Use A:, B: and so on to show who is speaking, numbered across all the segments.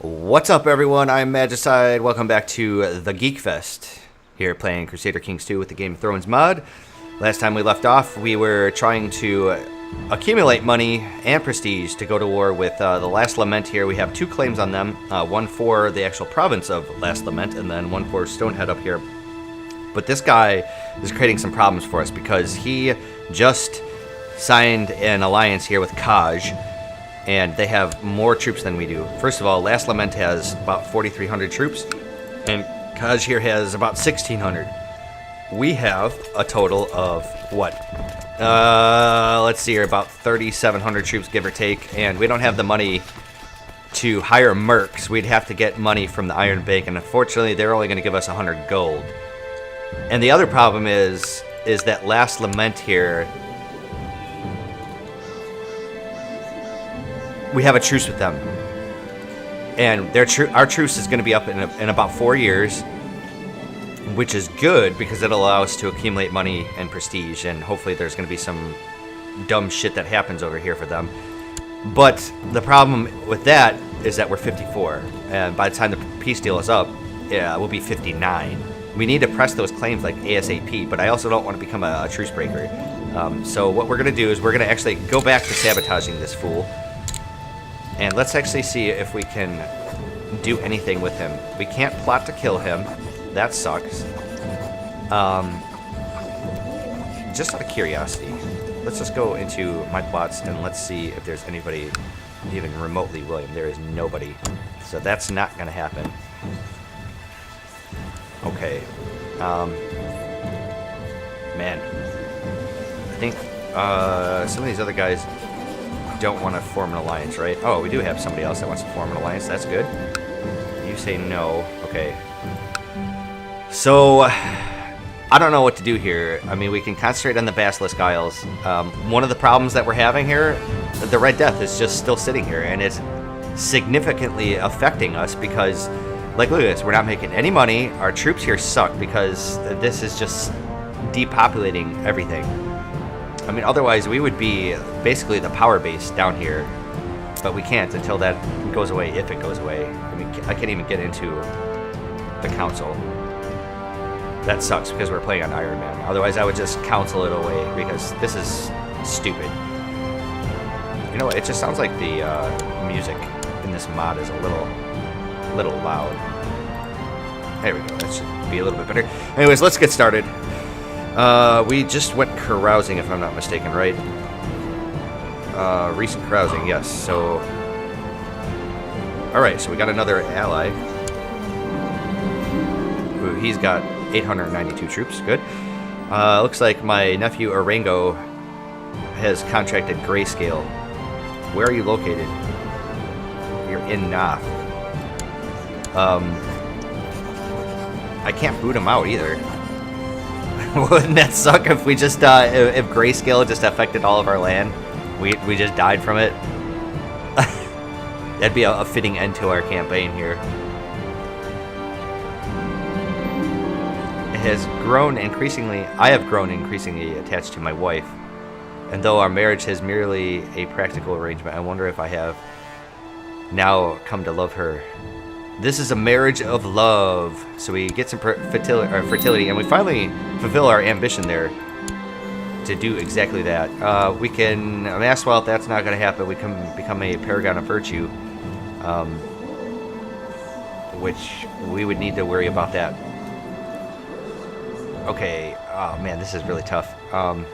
A: What's up, everyone? I'm Magicide. Welcome back to the Geek Fest. Here playing Crusader Kings II with the Game of Thrones mod. Last time we left off, we were trying to accumulate money and prestige to go to war with the Last Lament here. We have two claims on them. One for the actual province of Last Lament, and then one for Stonehead up here. But this guy is creating some problems for us because he just signed an alliance here with Kaj. And they have more troops than we do. First of all, Last Lament has about 4,300 troops, and Kaj here has about 1,600. We have a total of, what? Let's see here, about 3,700 troops, give or take, and we don't have the money to hire mercs. We'd have to get money from the Iron Bank, and unfortunately, they're only going to give us 100 gold. And the other problem is that Last Lament here, we have a truce with them, and our truce is going to be up in about 4 years, which is good because it'll allow us to accumulate money and prestige, and hopefully there's going to be some dumb shit that happens over here for them. But the problem with that is that we're 54, and by the time the peace deal is up, yeah, we'll be 59. We need to press those claims like ASAP, but I also don't want to become a truce breaker. So what we're going to do is we're going to actually go back to sabotaging this fool. And let's actually see if we can do anything with him. We can't plot to kill him. That sucks. Just out of curiosity, let's just go into my plots and let's see if there's anybody even remotely willing. There is nobody. So that's not going to happen. Okay. Man. I think some of these other guys don't want to form an alliance, right? Oh, we do have somebody else that wants to form an alliance. That's good. You say no. Okay. So, I don't know what to do here. I mean, we can concentrate on the Basilisk Isles. One of the problems that we're having here, the Red Death is just still sitting here, and it's significantly affecting us because, like, look at this. We're not making any money. Our troops here suck because this is just depopulating everything. I mean, otherwise we would be basically the power base down here, but we can't until that goes away, if it goes away. I mean, I can't even get into the council. That sucks because we're playing on Ironman. Otherwise, I would just council it away because this is stupid. You know what? It just sounds like the music in this mod is a little loud. There we go. That should be a little bit better. Anyways, let's get started. We just went carousing, if I'm not mistaken, right? Recent carousing, yes. So, alright, so we got another ally. Ooh, he's got 892 troops, good. Looks like my nephew Orango has contracted Grayscale. Where are you located? You're in Naath. I can't boot him out either. Wouldn't that suck if we just, if Grayscale just affected all of our land? We just died from it? That'd be a fitting end to our campaign here. It has grown increasingly, I have grown increasingly attached to my wife. And though our marriage has merely a practical arrangement, I wonder if I have now come to love her. This is a marriage of love. So we get some fertility, and we finally fulfill our ambition there to do exactly that. We can amass wealth. That's not going to happen. We can become a paragon of virtue, which we would need to worry about that. Okay. Oh, man, this is really tough. I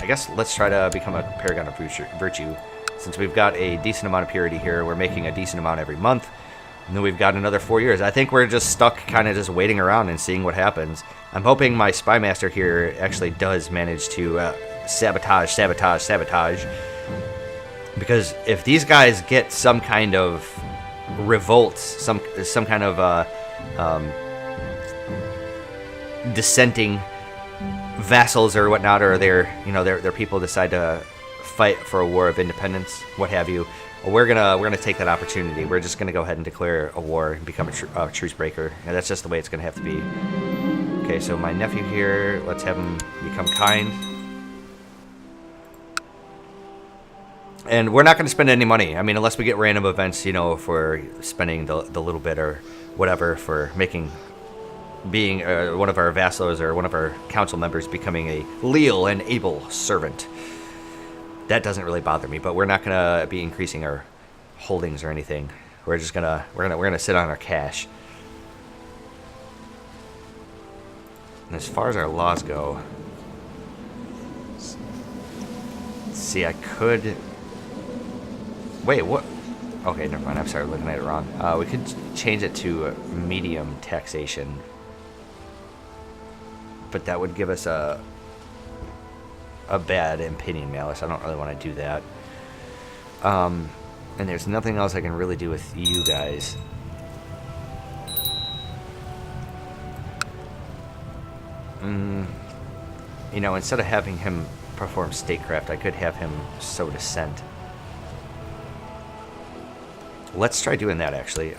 A: guess let's try to become a paragon of virtue. Since we've got a decent amount of purity here, we're making a decent amount every month. And then we've got another 4 years. I think we're just stuck kind of just waiting around and seeing what happens. I'm hoping my spy master here actually does manage to sabotage. Because if these guys get some kind of revolt, some kind of dissenting vassals or whatnot, or their people decide to fight for a war of independence, what have you, we're gonna take that opportunity. We're just gonna go ahead and declare a war and become a truce breaker, and that's just the way it's gonna have to be. Okay, so my nephew here, let's have him become kind. And we're not going to spend any money. I mean, unless we get random events, you know, for spending the little bit or whatever for being one of our vassals or one of our council members becoming a leal and able servant. That doesn't really bother me, but we're not going to be increasing our holdings or anything. We're just gonna sit on our cash. And as far as our laws go, see, I could. Wait, what? Okay, never mind. I'm sorry, looking at it wrong. We could change it to medium taxation, but that would give us a bad impending malice. I don't really want to do that. And there's nothing else I can really do with you guys. You know, instead of having him perform statecraft, I could have him sow dissent. Let's try doing that, actually.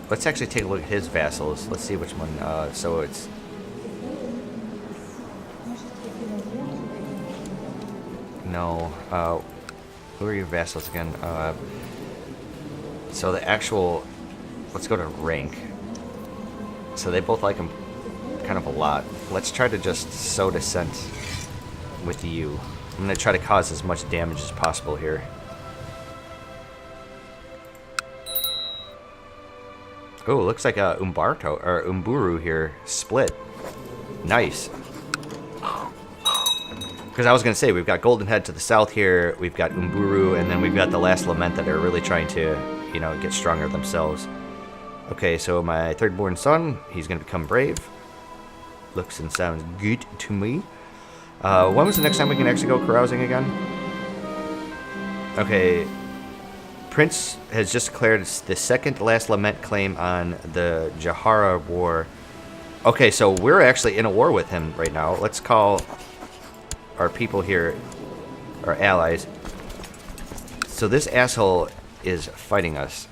A: Let's actually take a look at his vassals. Let's see which one. So it's... No. Who are your vassals again? So the actual... Let's go to rank. So they both like him kind of a lot. Let's try to just sow dissent with you. I'm going to try to cause as much damage as possible here. Oh, looks like Umburu here split. Nice. Because I was going to say, we've got Golden Head to the south here, we've got Umburu, and then we've got the last Lament that are really trying to, you know, get stronger themselves. Okay, so my third-born son, he's going to become brave. Looks and sounds good to me. When was the next time we can actually go carousing again? Okay, Prince has just declared the second last Lament claim on the Jahara War. Okay, so we're actually in a war with him right now. Let's call our people here, our allies. So this asshole is fighting us.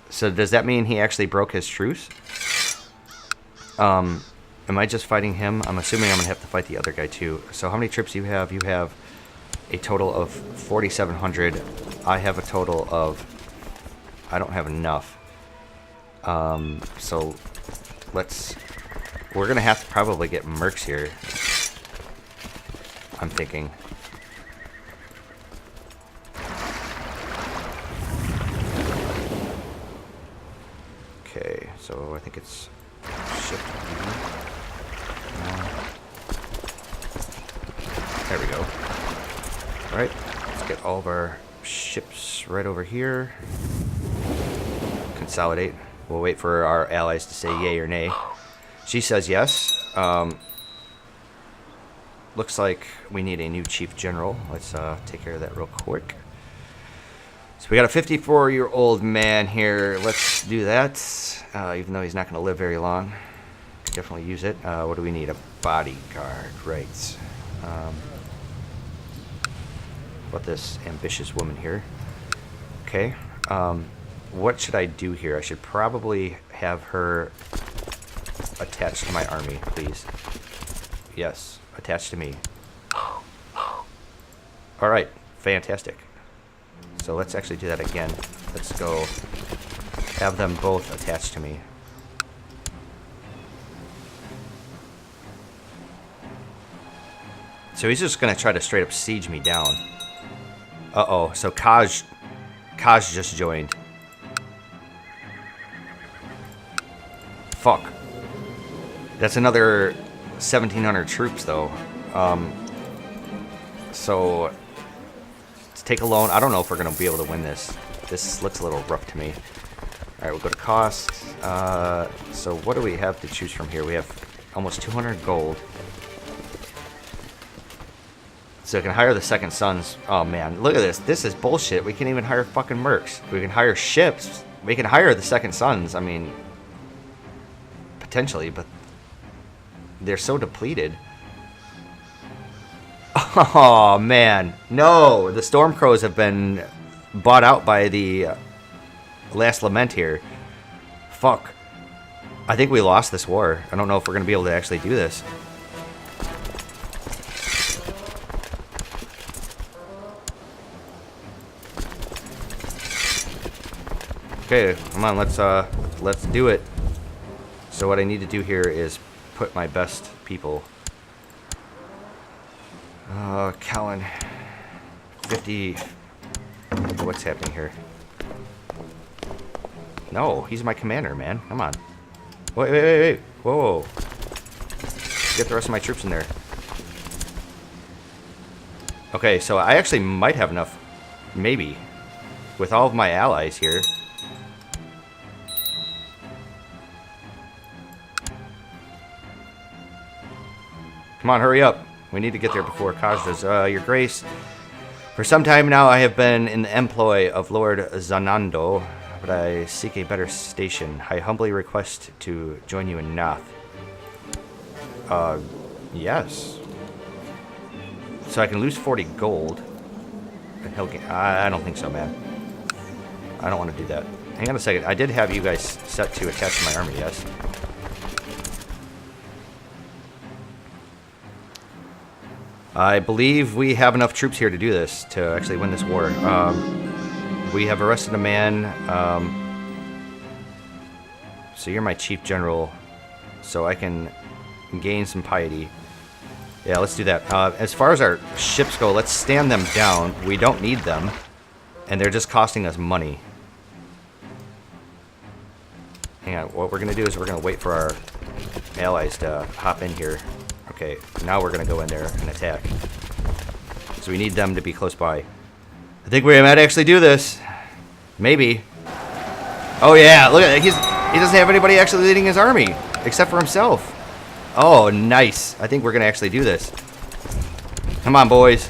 A: So does that mean he actually broke his truce? Am I just fighting him? I'm assuming I'm going to have to fight the other guy too. So how many troops do you have? You have a total of 4,700. I have a total of... I don't have enough. So let's... We're going to have to probably get mercs here. I'm thinking. Okay, so I think it's shift. There we go. Alright, let's get all of our ships right over here. Consolidate. We'll wait for our allies to say yay or nay. She says yes. Looks like we need a new chief general. Let's take care of that real quick. So we got a 54-year-old man here. Let's do that. Even though he's not going to live very long. Definitely use it. What do we need? A bodyguard. Right. What this ambitious woman here. Okay. What should I do here? I should probably have her attached to my army, please. Yes. Attached to me. Alright, fantastic. So let's actually do that again. Let's go have them both attached to me. So he's just going to try to straight up siege me down. Uh-oh, so Kaj just joined. Fuck. That's another 1,700 troops, though. So, let's take a loan. I don't know if we're going to be able to win this. This looks a little rough to me. Alright, we'll go to cost. So, what do we have to choose from here? We have almost 200 gold. So, I can hire the second sons. Oh, man. Look at this. This is bullshit. We can't even hire fucking mercs. We can hire ships. We can hire the second sons. I mean, potentially, but they're so depleted. Oh, man. No, the Stormcrows have been bought out by the last Lament here. Fuck. I think we lost this war. I don't know if we're going to be able to actually do this. Okay, come on, let's do it. So what I need to do here is put my best people. Callan. 50. What's happening here? No, he's my commander, man. Come on. Wait. Whoa. Get the rest of my troops in there. Okay, so I actually might have enough, maybe, with all of my allies here. Come on, hurry up. We need to get there before Kaj does. Your Grace, for some time now I have been in the employ of Lord Zanando, but I seek a better station. I humbly request to join you in Naath. Yes. So I can lose 40 gold. And he'll get, I don't think so, man. I don't want to do that. Hang on a second. I did have you guys set to attach to my army, yes? I believe we have enough troops here to do this, to actually win this war. We have arrested a man. So you're my chief general, so I can gain some piety. Yeah, let's do that. As far as our ships go, let's stand them down. We don't need them, and they're just costing us money. Hang on, what we're going to do is we're going to wait for our allies to hop in here. Okay, now we're going to go in there and attack. So we need them to be close by. I think we might actually do this. Maybe. Oh yeah, look at that. He doesn't have anybody actually leading his army, except for himself. Oh, nice. I think we're going to actually do this. Come on, boys.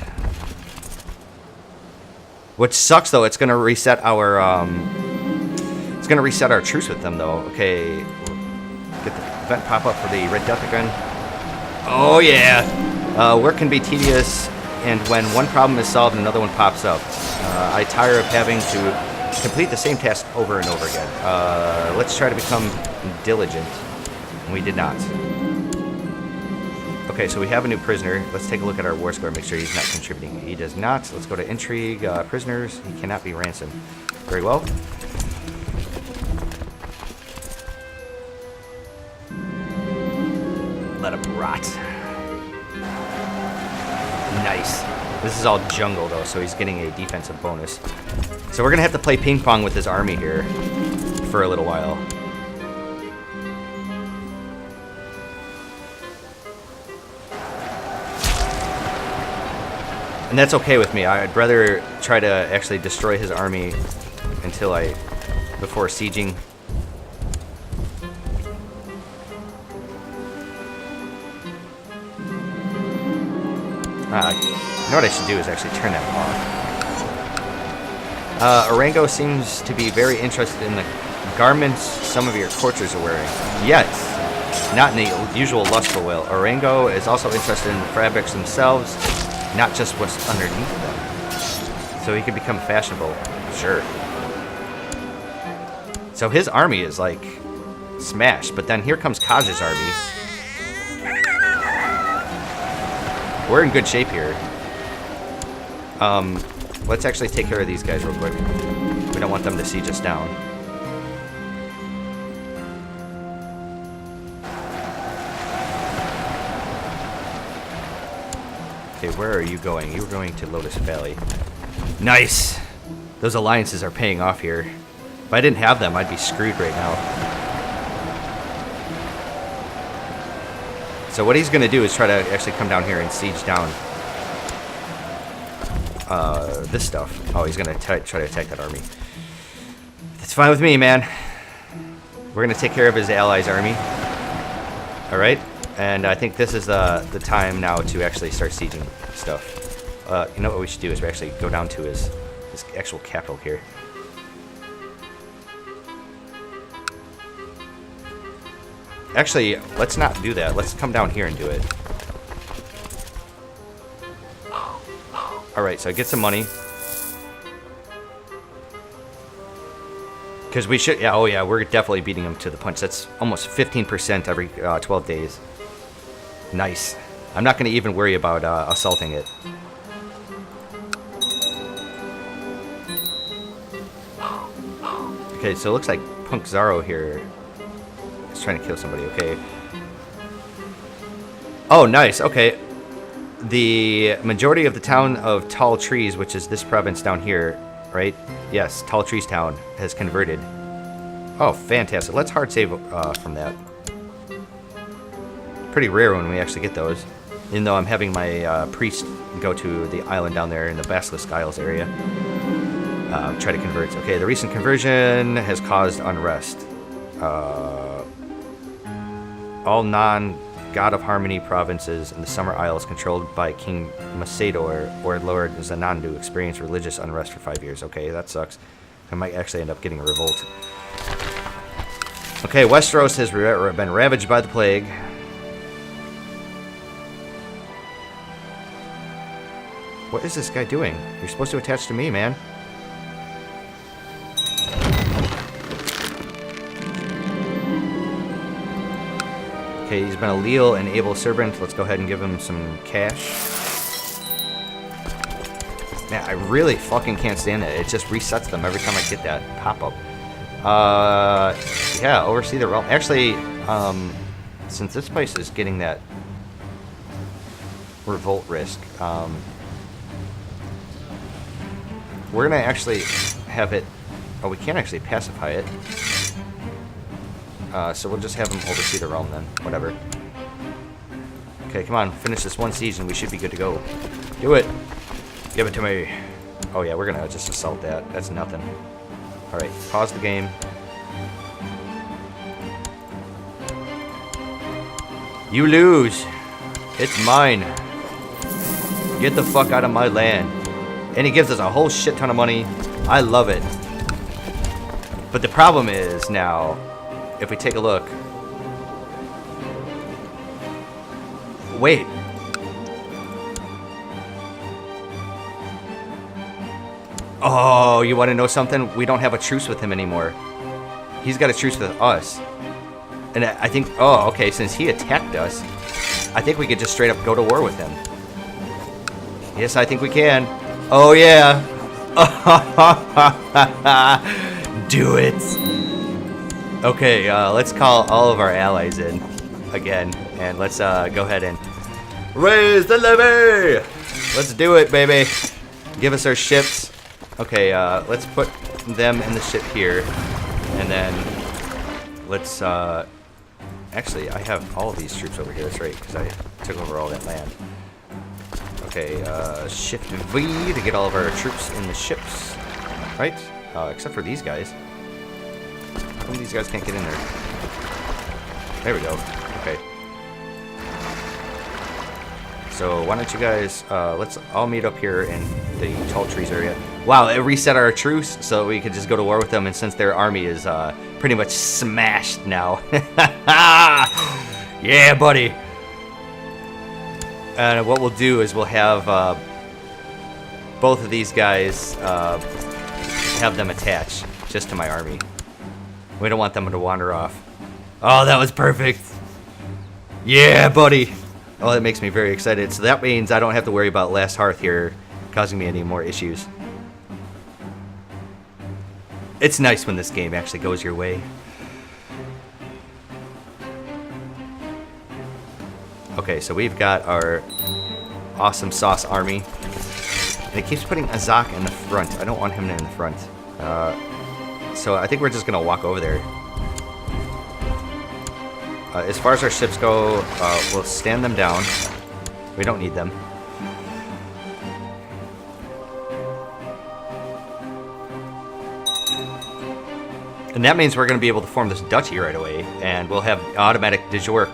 A: Which sucks, though. It's going to reset our, it's going to reset our truce with them, though. Okay. Get the event pop up for the Red Death again. Oh, yeah. Work can be tedious, and when one problem is solved, another one pops up. I tire of having to complete the same task over and over again. Let's try to become diligent. We did not. Okay, so we have a new prisoner. Let's take a look at our war score, make sure he's not contributing. He does not. Let's go to intrigue, prisoners. He cannot be ransomed. Very well. Let him rot. Nice. This is all jungle, though, so he's getting a defensive bonus. So we're going to have to play ping pong with his army here for a little while. And that's okay with me. I'd rather try to actually destroy his army before sieging. You know what I should do is actually turn that off. Orango seems to be very interested in the garments some of your courtiers are wearing. Yes, not in the usual lustful way. Orango is also interested in the fabrics themselves, not just what's underneath them. So he could become fashionable. Sure. So his army is like smashed, but then here comes Kaj's army. We're in good shape here. Let's actually take care of these guys real quick. We don't want them to siege us down. Okay, where are you going? You're going to Lotus Valley. Nice! Those alliances are paying off here. If I didn't have them, I'd be screwed right now. So what he's going to do is try to actually come down here and siege down this stuff. Oh, he's going to try to attack that army. That's fine with me, man. We're going to take care of his allies' army. Alright? And I think this is the time now to actually start sieging stuff. You know what we should do is we actually go down to his actual capital here. Actually, let's not do that. Let's come down here and do it. Alright, so I get some money. Because we should... Yeah, oh yeah, we're definitely beating them to the punch. That's almost 15% every 12 days. Nice. I'm not going to even worry about assaulting it. Okay, so it looks like Punk Zaro here is trying to kill somebody. Okay. Oh, nice. Okay. The majority of the town of Tall Trees, which is this province down here, right? Yes, Tall Trees Town has converted. Oh, fantastic. Let's hard save from that. Pretty rare when we actually get those. Even though I'm having my priest go to the island down there in the Basilisk Isles area. Try to convert. Okay, the recent conversion has caused unrest. All non-God of Harmony provinces in the Summer Isles controlled by King Macedor or Lord Zanandu experience religious unrest for 5 years. Okay, that sucks. I might actually end up getting a revolt. Okay, Westeros has been ravaged by the plague. What is this guy doing? You're supposed to attach to me, man. Okay, he's been a leal and able servant. Let's go ahead and give him some cash. Man, I really fucking can't stand it. It just resets them every time I get that pop-up. Yeah, oversee the realm. Actually, since this place is getting that revolt risk, we're gonna actually have it. Oh, we can't actually pacify it. So we'll just have him oversee the realm then. Whatever. Okay, come on. Finish this one siege and we should be good to go. Do it. Give it to me. Oh yeah, we're gonna just assault that. That's nothing. Alright, pause the game. You lose. It's mine. Get the fuck out of my land. And he gives us a whole shit ton of money. I love it. But the problem is now, if we take a look. Wait. Oh, you want to know something? We don't have a truce with him anymore. He's got a truce with us. And I think, oh, okay, since he attacked us, I think we could just straight up go to war with him. Yes, I think we can. Oh, yeah. Do it. Okay, let's call all of our allies in again. And let's go ahead and raise the levy. Let's do it, baby. Give us our ships. Okay, let's put them in the ship here. And then let's... Actually, I have all of these troops over here. That's right, because I took over all that land. Okay, Shift V to get all of our troops in the ships. Right? Except for these guys. How come these guys can't get in there? There we go. Okay. So why don't you guys, let's all meet up here in the Tall Trees area. Wow, it reset our truce so we could just go to war with them, and since their army is pretty much smashed now. Yeah, buddy! And what we'll do is we'll have both of these guys have them attached just to my army. We don't want them to wander off. Oh, that was perfect! Yeah, buddy! Oh, that makes me very excited. So that means I don't have to worry about Last Hearth here causing me any more issues. It's nice when this game actually goes your way. Okay, so we've got our awesome sauce army. And it keeps putting Azak in the front. I don't want him in the front. So I think we're just going to walk over there. As far as our ships go, we'll stand them down. We don't need them. And that means we're going to be able to form this duchy right away, and we'll have automatic de jure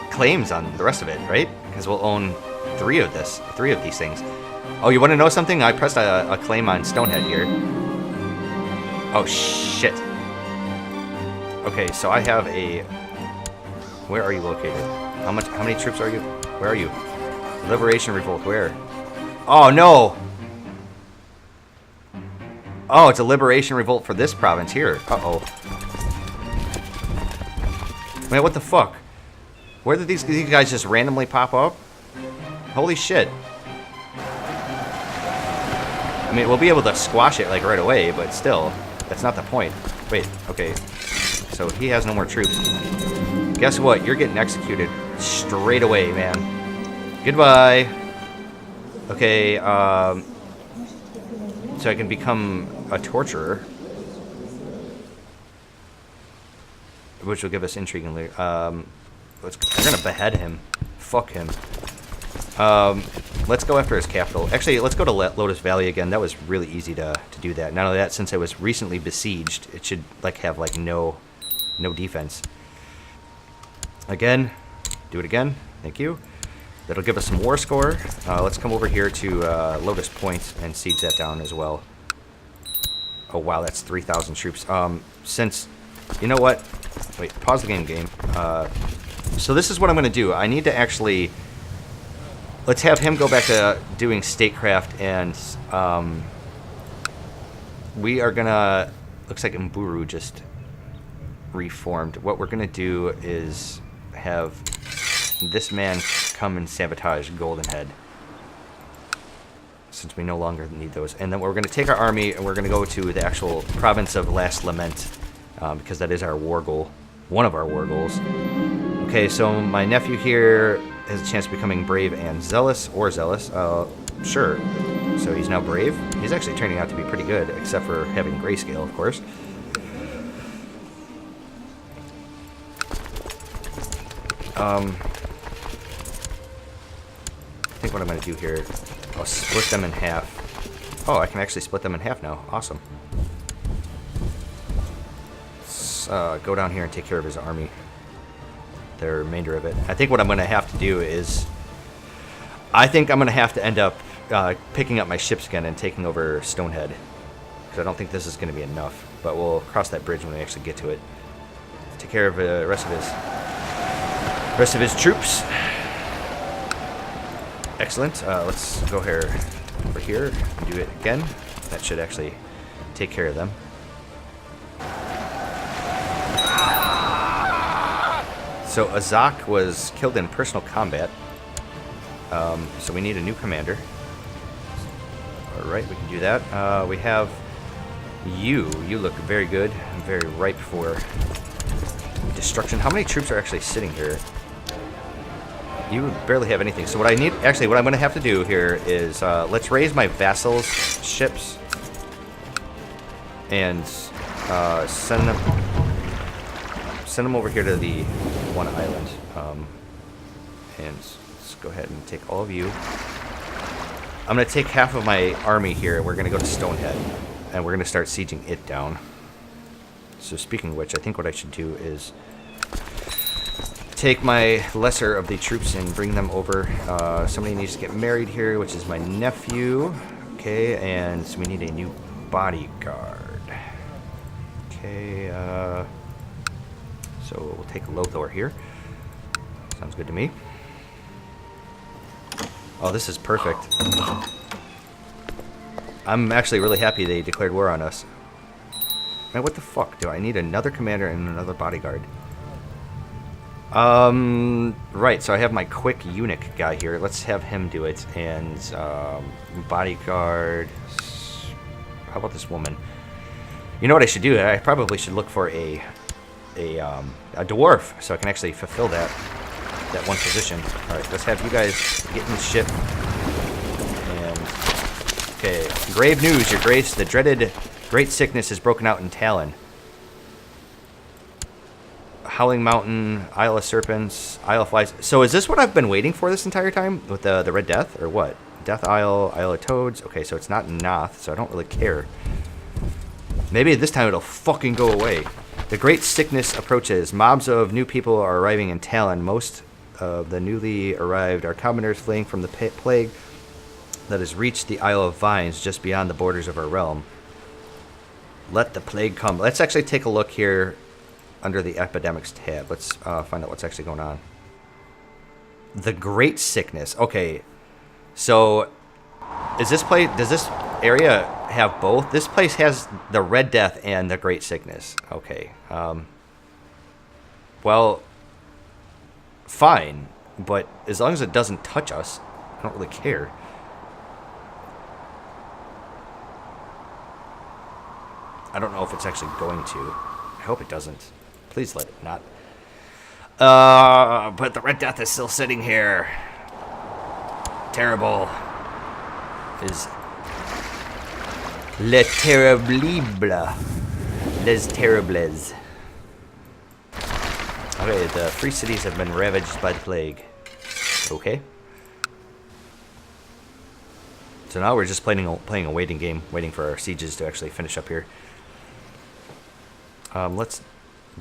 A: claims on the rest of it, right? Because we'll own three of these things. Oh, you want to know something? I pressed a claim on Stonehead here. Oh, shit. Okay, so I have a... Where are you located? How many troops are you? Where are you? Liberation Revolt, where? Oh, no! Oh, it's a Liberation Revolt for this province here. Uh-oh. Man, what the fuck? Where did these guys just randomly pop up? Holy shit. I mean, we'll be able to squash it, like, right away, but still. That's not the point. Wait, okay. So he has no more troops. Guess what? You're getting executed straight away, man. Goodbye. Okay, so I can become a torturer. Which will give us intriguingly. We're gonna behead him. Fuck him. Let's go after his capital. Actually, let's go to Lotus Valley again. That was really easy to do that. Not only that, since it was recently besieged, it should like have like no defense. Again, do it again. Thank you. That'll give us some war score. Let's come over here to Lotus Point and siege that down as well. Oh wow, that's 3,000 troops. Since, you know what? Wait, pause the game. So this is what I'm going to do. I need to actually... Let's have him go back to doing statecraft, and we are going to... Looks like Mburu just reformed. What we're going to do is have this man come and sabotage Golden Head, since we no longer need those. And then we're going to take our army, and we're going to go to the actual province of Last Lament, because that is our war goal. One of our war goals. Okay, so my nephew here has a chance of becoming brave and zealous, or zealous. Sure. So he's now brave. He's actually turning out to be pretty good, except for having grayscale, of course. I think what I'm going to do here, I'll split them in half. Oh, I can actually split them in half now. Awesome. Let's go down here and take care of his army. The remainder of it. I think what I'm going to have to do is... I think I'm going to have to end up picking up my ships again and taking over Stonehead. Because I don't think this is going to be enough. But we'll cross that bridge when we actually get to it. Take care of the rest of his troops. Excellent. Let's go here over here and do it again. That should actually take care of them. So Azak was killed in personal combat. So we need a new commander. Alright, we can do that. We have you. You look very good and very ripe for destruction. How many troops are actually sitting here? You barely have anything. So what I need, actually, what I'm going to have to do here is let's raise my vassals' ships and send them over here to the one island. And let's go ahead and take all of you. I'm going to take half of my army here. We're going to go to Stonehead, and we're going to start sieging it down. So speaking of which, I think what I should do is take my lesser of the troops and bring them over. Somebody needs to get married here, which is my nephew. Okay, and so we need a new bodyguard. Okay, so we'll take Lothor here. Sounds good to me. Oh, this is perfect. I'm actually really happy they declared war on us. Man, what the fuck? Do I need another commander and another bodyguard? Right, so I have my quick eunuch guy here. Let's have him do it. And, bodyguard. How about this woman? You know what I should do? I probably should look for a dwarf, so I can actually fulfill that one position. Alright, let's have you guys get in the ship. And, okay, grave news, your grace. The dreaded great sickness has broken out in Talon. Howling Mountain, Isle of Serpents, Isle of Flies. So is this what I've been waiting for this entire time? With the Red Death, or what? Death Isle, Isle of Toads. Okay, so it's not Naathi, so I don't really care. Maybe this time it'll fucking go away. The great sickness approaches. Mobs of new people are arriving in Talon. Most of the newly arrived are commoners fleeing from the plague that has reached the Isle of Vines just beyond the borders of our realm. Let the plague come. Let's actually take a look here under the epidemics tab. Let's find out what's actually going on. The great sickness. Okay, so is this place? Does this area have both? This place has the Red Death and the Great Sickness. Okay. Well, fine, but as long as it doesn't touch us, I don't really care. I don't know if it's actually going to. I hope it doesn't. Please let it not. But the Red Death is still sitting here. Terrible. Is Le Terrible. Les Terribles. Okay, the free cities have been ravaged by the plague. Okay. So now we're just playing a waiting game, waiting for our sieges to actually finish up here. Let's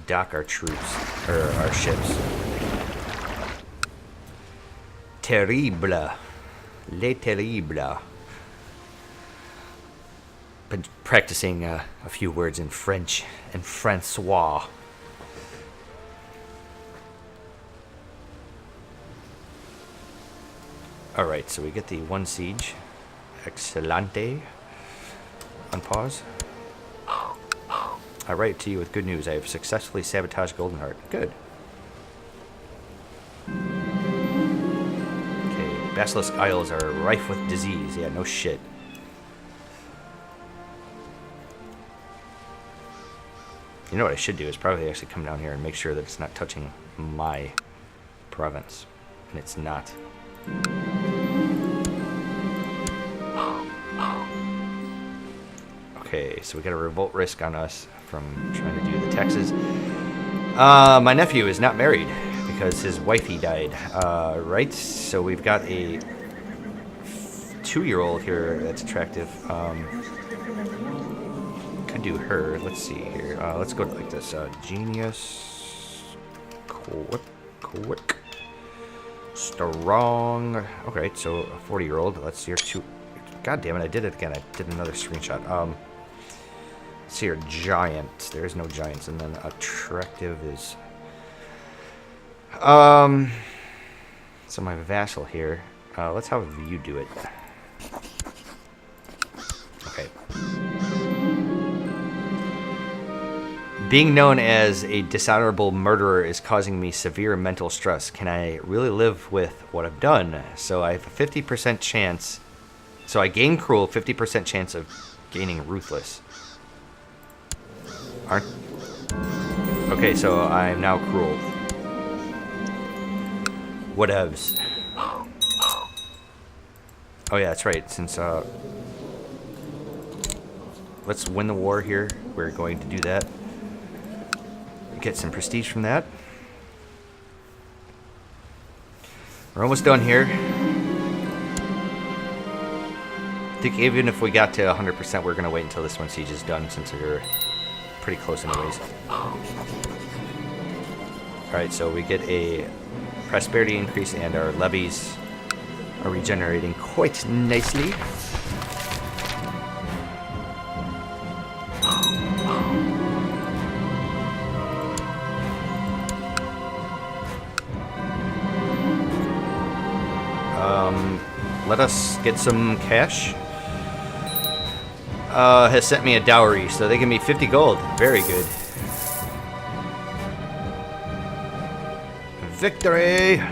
A: dock our troops, or our ships. Terrible. Les Terribles. Been practicing a few words in French and Francois. Alright, so we get the one siege. Excelente. Unpause. I write to you with good news. I have successfully sabotaged Goldenheart. Good. Okay, Basilisk Isles are rife with disease. Yeah, no shit. You know what I should do is probably actually come down here and make sure that it's not touching my province. And it's not. Okay, so we got a revolt risk on us from trying to do the taxes. My nephew is not married because his wifey died. Right, so we've got a 2-year-old here that's attractive. Could do her. Let's see here. Let's go to like this. Genius. Quick. Strong. Okay, so a 40-year-old. Let's see her two. God damn it, I did it again. I did another screenshot. Let's see her giant. There's no giants. And then attractive is... So my vassal here. Let's have you do it. Okay. Being known as a dishonorable murderer is causing me severe mental stress. Can I really live with what I've done? So I have a 50% chance... So I gain cruel, 50% chance of gaining ruthless. Okay, so I'm now cruel. Whatevs. Oh yeah, that's right. Since let's win the war here. We're going to do that. Get some prestige from that. We're almost done here. I think even if we got to 100%, we're going to wait until this one siege is done, since we're pretty close anyways. Alright, so we get a prosperity increase, and our levies are regenerating quite nicely. Let us get some cash. Has sent me a dowry, so they give me 50 gold. Very good. Victory!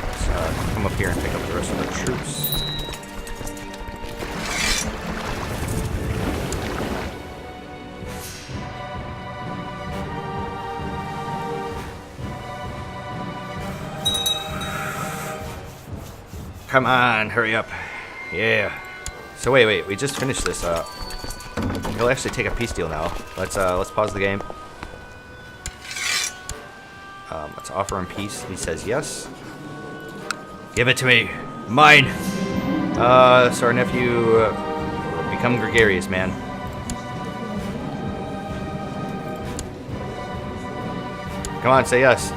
A: Let's come up here and pick up the rest of our troops. Come on, hurry up. Yeah. So wait, we just finished this. He'll actually take a peace deal now. Let's pause the game. Let's offer him peace. He says yes. Give it to me. Mine. So our nephew will become gregarious, man. Come on, say yes.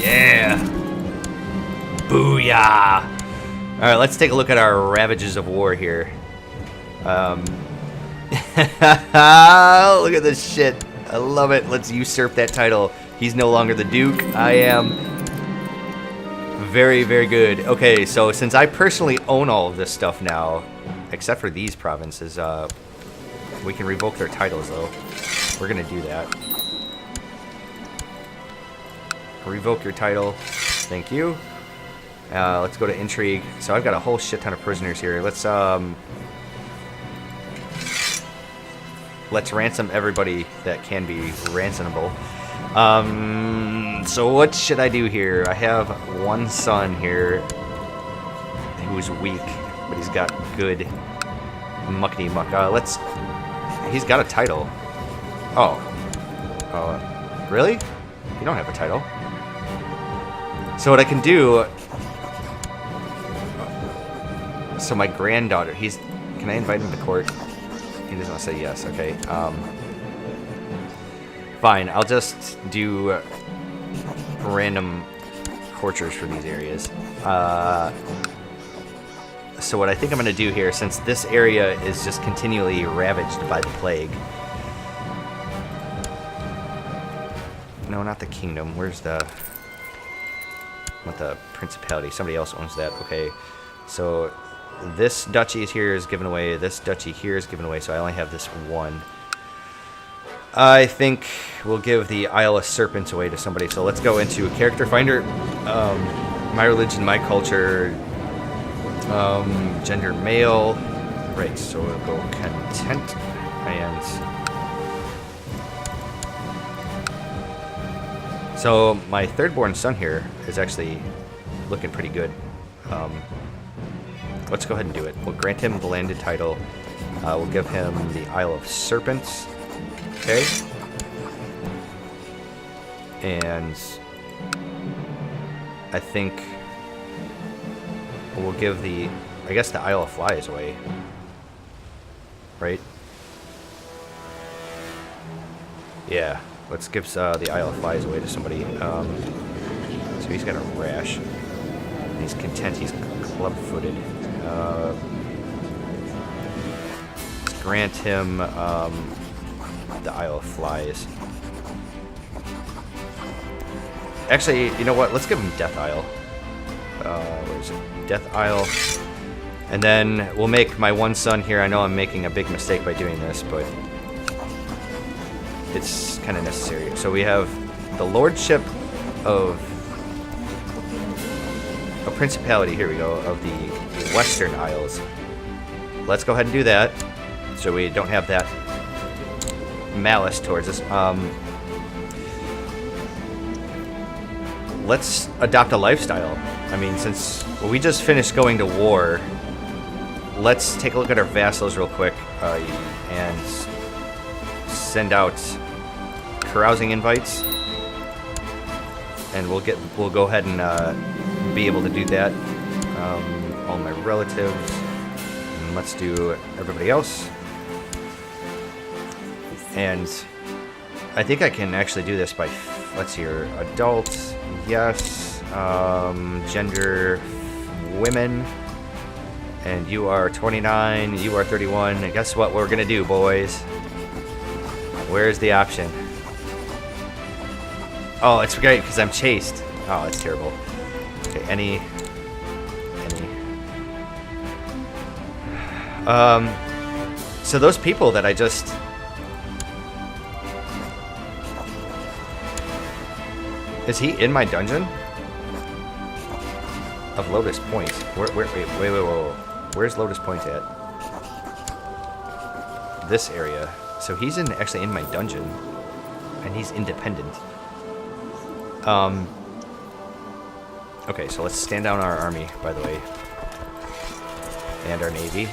A: Yeah. Booyah. Alright, let's take a look at our ravages of war here. Look at this shit. I love it. Let's usurp that title. He's no longer the Duke. I am. Very, very good. Okay, so since I personally own all of this stuff now, except for these provinces, we can revoke their titles, though. We're going to do that. Revoke your title. Thank you. Let's go to intrigue. So I've got a whole shit ton of prisoners here. Let's ransom everybody that can be ransomable. So what should I do here? I have one son here who's weak, but he's got good muckety muck. He's got a title. Oh. Really? You don't have a title. So what I can do... So my granddaughter, can I invite him to court? He doesn't want to say yes. Okay. Fine. I'll just do random tortures for these areas. So what I think I'm going to do here, since this area is just continually ravaged by the plague. No, not the kingdom. Where's the... What, the principality? Somebody else owns that. Okay. So this duchy here is given away. This duchy here is given away. So I only have this one. I think we'll give the Isle of Serpents away to somebody. So let's go into character finder. My religion, my culture, gender male. Right, so we'll go content and... So my third-born son here is actually looking pretty good. Let's go ahead and do it. We'll grant him the landed title. We'll give him the Isle of Serpents. Okay. And I think we'll give the, I guess, the Isle of Flies away. Right? Yeah. Let's give the Isle of Flies away to somebody. So he's got a rash. He's content. He's club-footed. Let's grant him the Isle of Flies. Actually, you know what? Let's give him Death Isle. What is it? Death Isle. And then we'll make my one son here. I know I'm making a big mistake by doing this, but it's kind of necessary. So we have the Lordship of a Principality, here we go, of the Western Isles. Let's go ahead and do that, so we don't have that malice towards us. Let's adopt a lifestyle. I mean, since we just finished going to war, let's take a look at our vassals real quick and send out carousing invites, and we'll go ahead and be able to do that. All my relatives, and let's do everybody else. And I think I can actually do this by, let's see here, adults, yes, gender, women, and you are 29, you are 31, and guess what we're gonna do, boys? Where's the option? Oh, it's great because I'm chaste. Oh, that's terrible. Okay, any. So those people that I just. Is he in my dungeon? Of Lotus Point. Wait. Where's Lotus Point at? This area. So he's actually in my dungeon, and he's independent. Okay, so let's stand down our army, by the way, and our navy.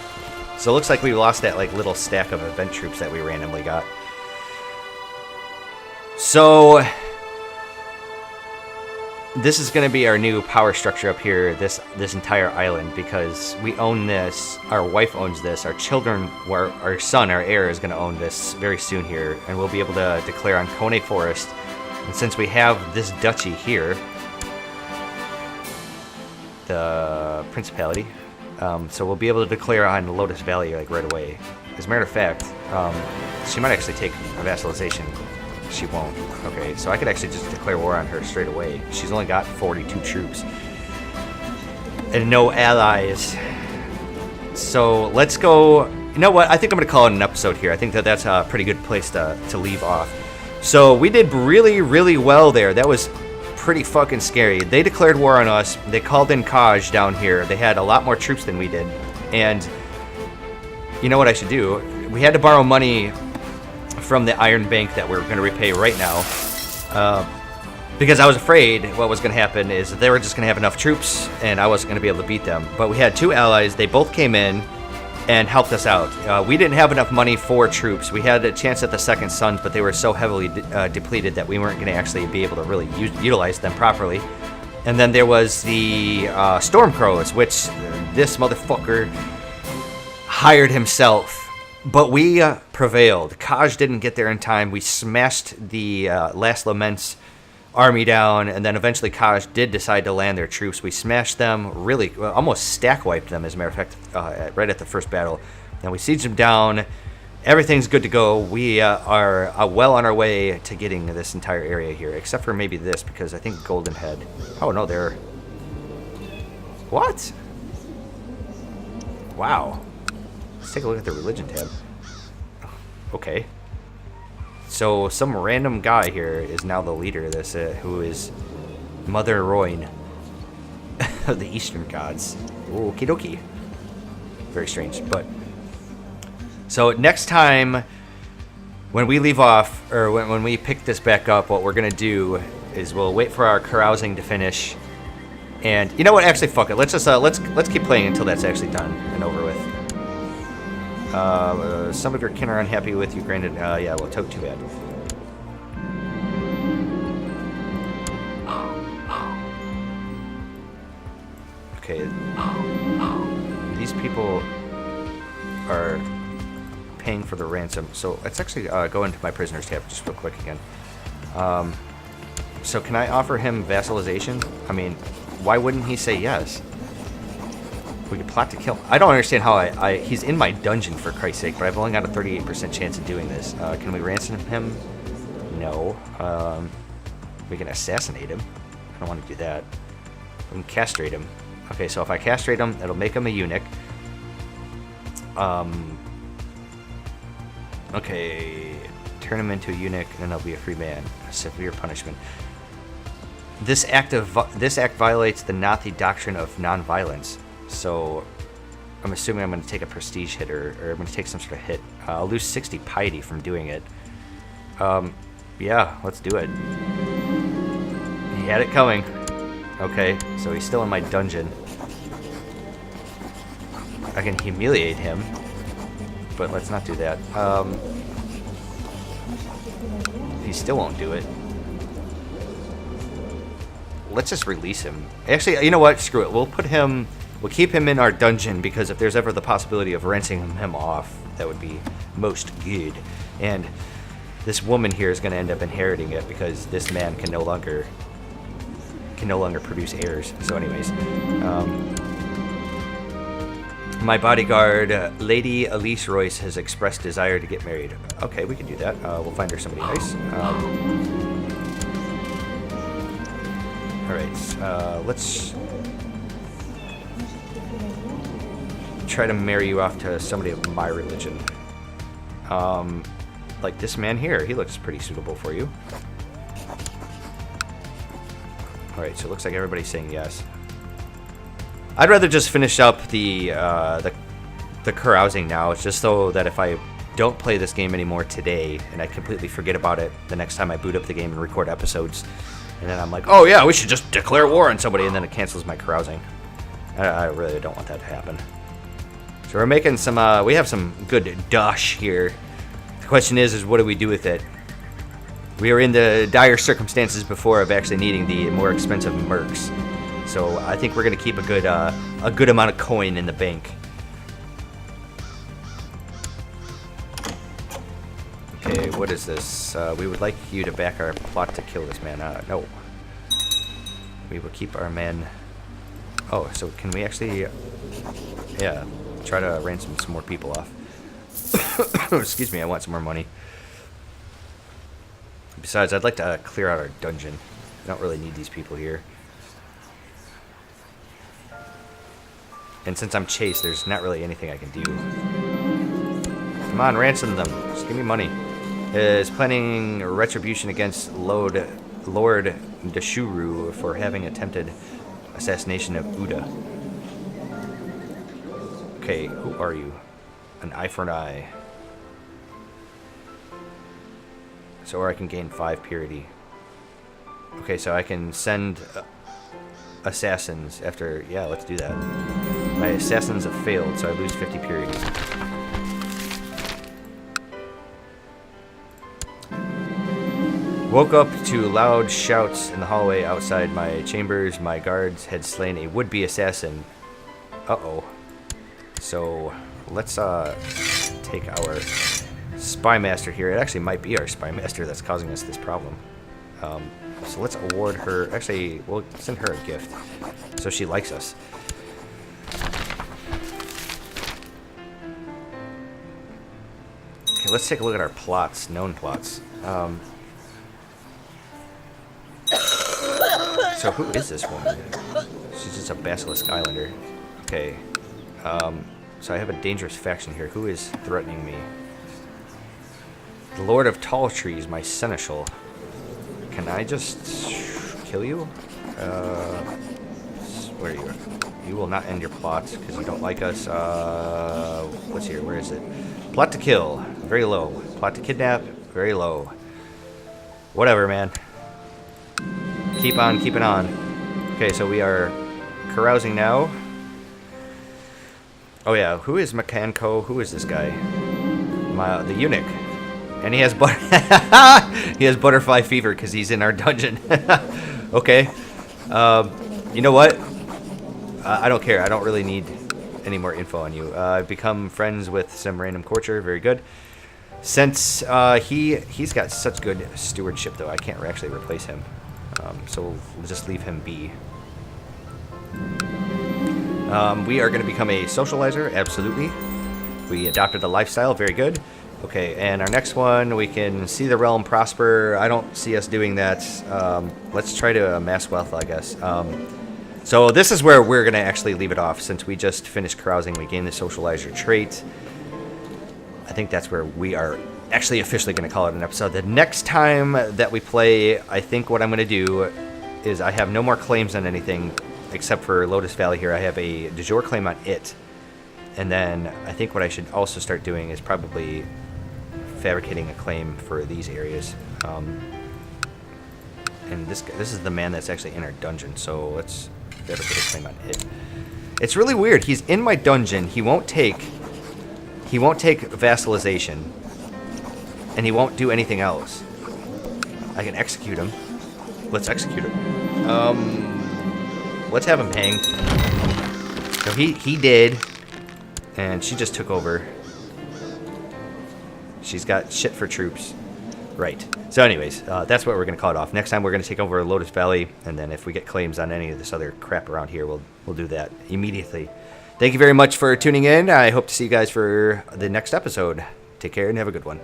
A: So it looks like we lost that like little stack of event troops that we randomly got. So this is going to be our new power structure up here, this entire island, because we own this, our wife owns this, our children, our son, our heir is going to own this very soon here, and we'll be able to declare on Kone Forest. And since we have this duchy here, the Principality, so we'll be able to declare on Lotus Valley like right away. As a matter of fact, she might actually take vassalization. She won't. Okay, so I could actually just declare war on her straight away. She's only got 42 troops. And no allies. So let's go. You know what? I think I'm going to call it an episode here. I think that's a pretty good place to leave off. So we did really, really well there. That was pretty fucking scary. They declared war on us. They called in Kaj down here. They had a lot more troops than we did. And you know what I should do? We had to borrow money from the Iron Bank that we're going to repay right now. Because I was afraid what was going to happen is that they were just going to have enough troops and I wasn't going to be able to beat them. But we had 2 allies. They both came in and helped us out. We didn't have enough money for troops. We had a chance at the Second Sons, but they were so heavily depleted that we weren't going to actually be able to really utilize them properly. And then there was the Stormcrows, which this motherfucker hired himself. But we prevailed. Kaj didn't get there in time. We smashed the last Lament's army down, and then eventually Kaj did decide to land their troops. We smashed them, really, almost stack wiped them, as a matter of fact, right at the first battle. Then we sieged them down. Everything's good to go. We are well on our way to getting this entire area here, except for maybe this, because I think Golden Head. Oh, no, they're... What? Wow. Let's take a look at the religion tab. Okay. So some random guy here is now the leader of this, who is Mother Royne of the Eastern Gods. Okie dokie. Very strange, but... So next time, when we leave off, or when we pick this back up, what we're going to do is we'll wait for our carousing to finish. And, you know what, actually, fuck it. Let's just, let's keep playing until that's actually done and over with. Some of your kin are unhappy with you, granted. Yeah, well, too bad. Okay. These people are paying for the ransom. So let's actually go into my prisoners tab just real quick again. So can I offer him vassalization? I mean, why wouldn't he say yes? We could plot to kill. I don't understand how he's in my dungeon, for Christ's sake, but I've only got a 38% chance of doing this. Can we ransom him? No. We can assassinate him. I don't want to do that. We can castrate him. Okay, so if I castrate him, it'll make him a eunuch. Okay, turn him into a eunuch, and then he'll be a free man. A severe punishment. This act violates the Naathi doctrine of nonviolence. So, I'm assuming I'm going to take a prestige hit, or I'm going to take some sort of hit. I'll lose 60 piety from doing it. Yeah, let's do it. He had it coming. Okay, so he's still in my dungeon. I can humiliate him, but let's not do that. He still won't do it. Let's just release him. Actually, you know what? Screw it. We'll keep him in our dungeon, because if there's ever the possibility of ransoming him off, that would be most good. And this woman here is going to end up inheriting it, because this man can no longer produce heirs. So anyways, my bodyguard, Lady Elise Royce, has expressed desire to get married. Okay, we can do that. We'll find her somebody nice. Alright, let's try to marry you off to somebody of my religion. Like this man here, he looks pretty suitable for you. Alright, so it looks like everybody's saying yes. I'd rather just finish up the carousing now, just so that if I don't play this game anymore today, and I completely forget about it the next time I boot up the game and record episodes, and then I'm like, oh yeah, we should just declare war on somebody, and then it cancels my carousing. I really don't want that to happen. So we're making some, we have some good dosh here. The question is what do we do with it? We were in the dire circumstances before of actually needing the more expensive mercs. So I think we're going to keep a good amount of coin in the bank. Okay, what is this? We would like you to back our plot to kill this man. No. We will keep our men... Oh, so can we actually... Yeah, try to ransom some more people off. Excuse me, I want some more money. Besides, I'd like to clear out our dungeon. I don't really need these people here. And since I'm chased, there's not really anything I can do. Come on, ransom them. Just give me money. Is planning retribution against Lord Deshuru for having attempted assassination of Uda. Okay, who are you? An eye for an eye. So, or I can gain 5 purity. Okay, so I can send assassins after... Yeah, let's do that. My assassins have failed, so I lose 50 purity. Woke up to loud shouts in the hallway outside my chambers. My guards had slain a would-be assassin. Uh-oh. So, let's take our spy master here. It actually might be our spy master that's causing us this problem. So let's award her... Actually, we'll send her a gift so she likes us. Okay, let's take a look at our plots, known plots. So who is this woman? She's just a Basilisk Islander. Okay. So I have a dangerous faction here. Who is threatening me? The Lord of Tall Trees, my seneschal. Can I just kill you? Where are you? You will not end your plot because you don't like us. What's here? Where is it? Plot to kill. Very low. Plot to kidnap. Very low. Whatever, man. Keep on keeping on. Okay, so we are carousing now. Oh yeah, who is Makanko? Who is this guy? The eunuch. And he has he has butterfly fever because he's in our dungeon. Okay. You know what? I don't care. I don't really need any more info on you. I've become friends with some random courtier. Very good. Since he's got such good stewardship, though, I can't actually replace him. So we'll just leave him be. We are going to become a socializer, absolutely. We adopted a lifestyle, very good. Okay, and our next one, we can see the realm prosper. I don't see us doing that. Let's try to amass wealth, I guess. So this is where we're going to actually leave it off. Since we just finished carousing, we gained the socializer trait. I think that's where we are actually officially going to call it an episode. The next time that we play, I think what I'm going to do is I have no more claims on anything except for Lotus Valley here. I have a de jure claim on it. And then I think what I should also start doing is probably fabricating a claim for these areas. And this is the man that's actually in our dungeon, so let's fabricate a claim on it. It's really weird. He's in my dungeon. He won't take vassalization, and he won't do anything else. I can execute him. Let's execute him. Let's have him hanged. So he did, and she just took over. She's got shit for troops. Right. So anyways, that's what we're going to call it off. Next time we're going to take over Lotus Valley, and then if we get claims on any of this other crap around here, we'll do that immediately. Thank you very much for tuning in. I hope to see you guys for the next episode. Take care and have a good one.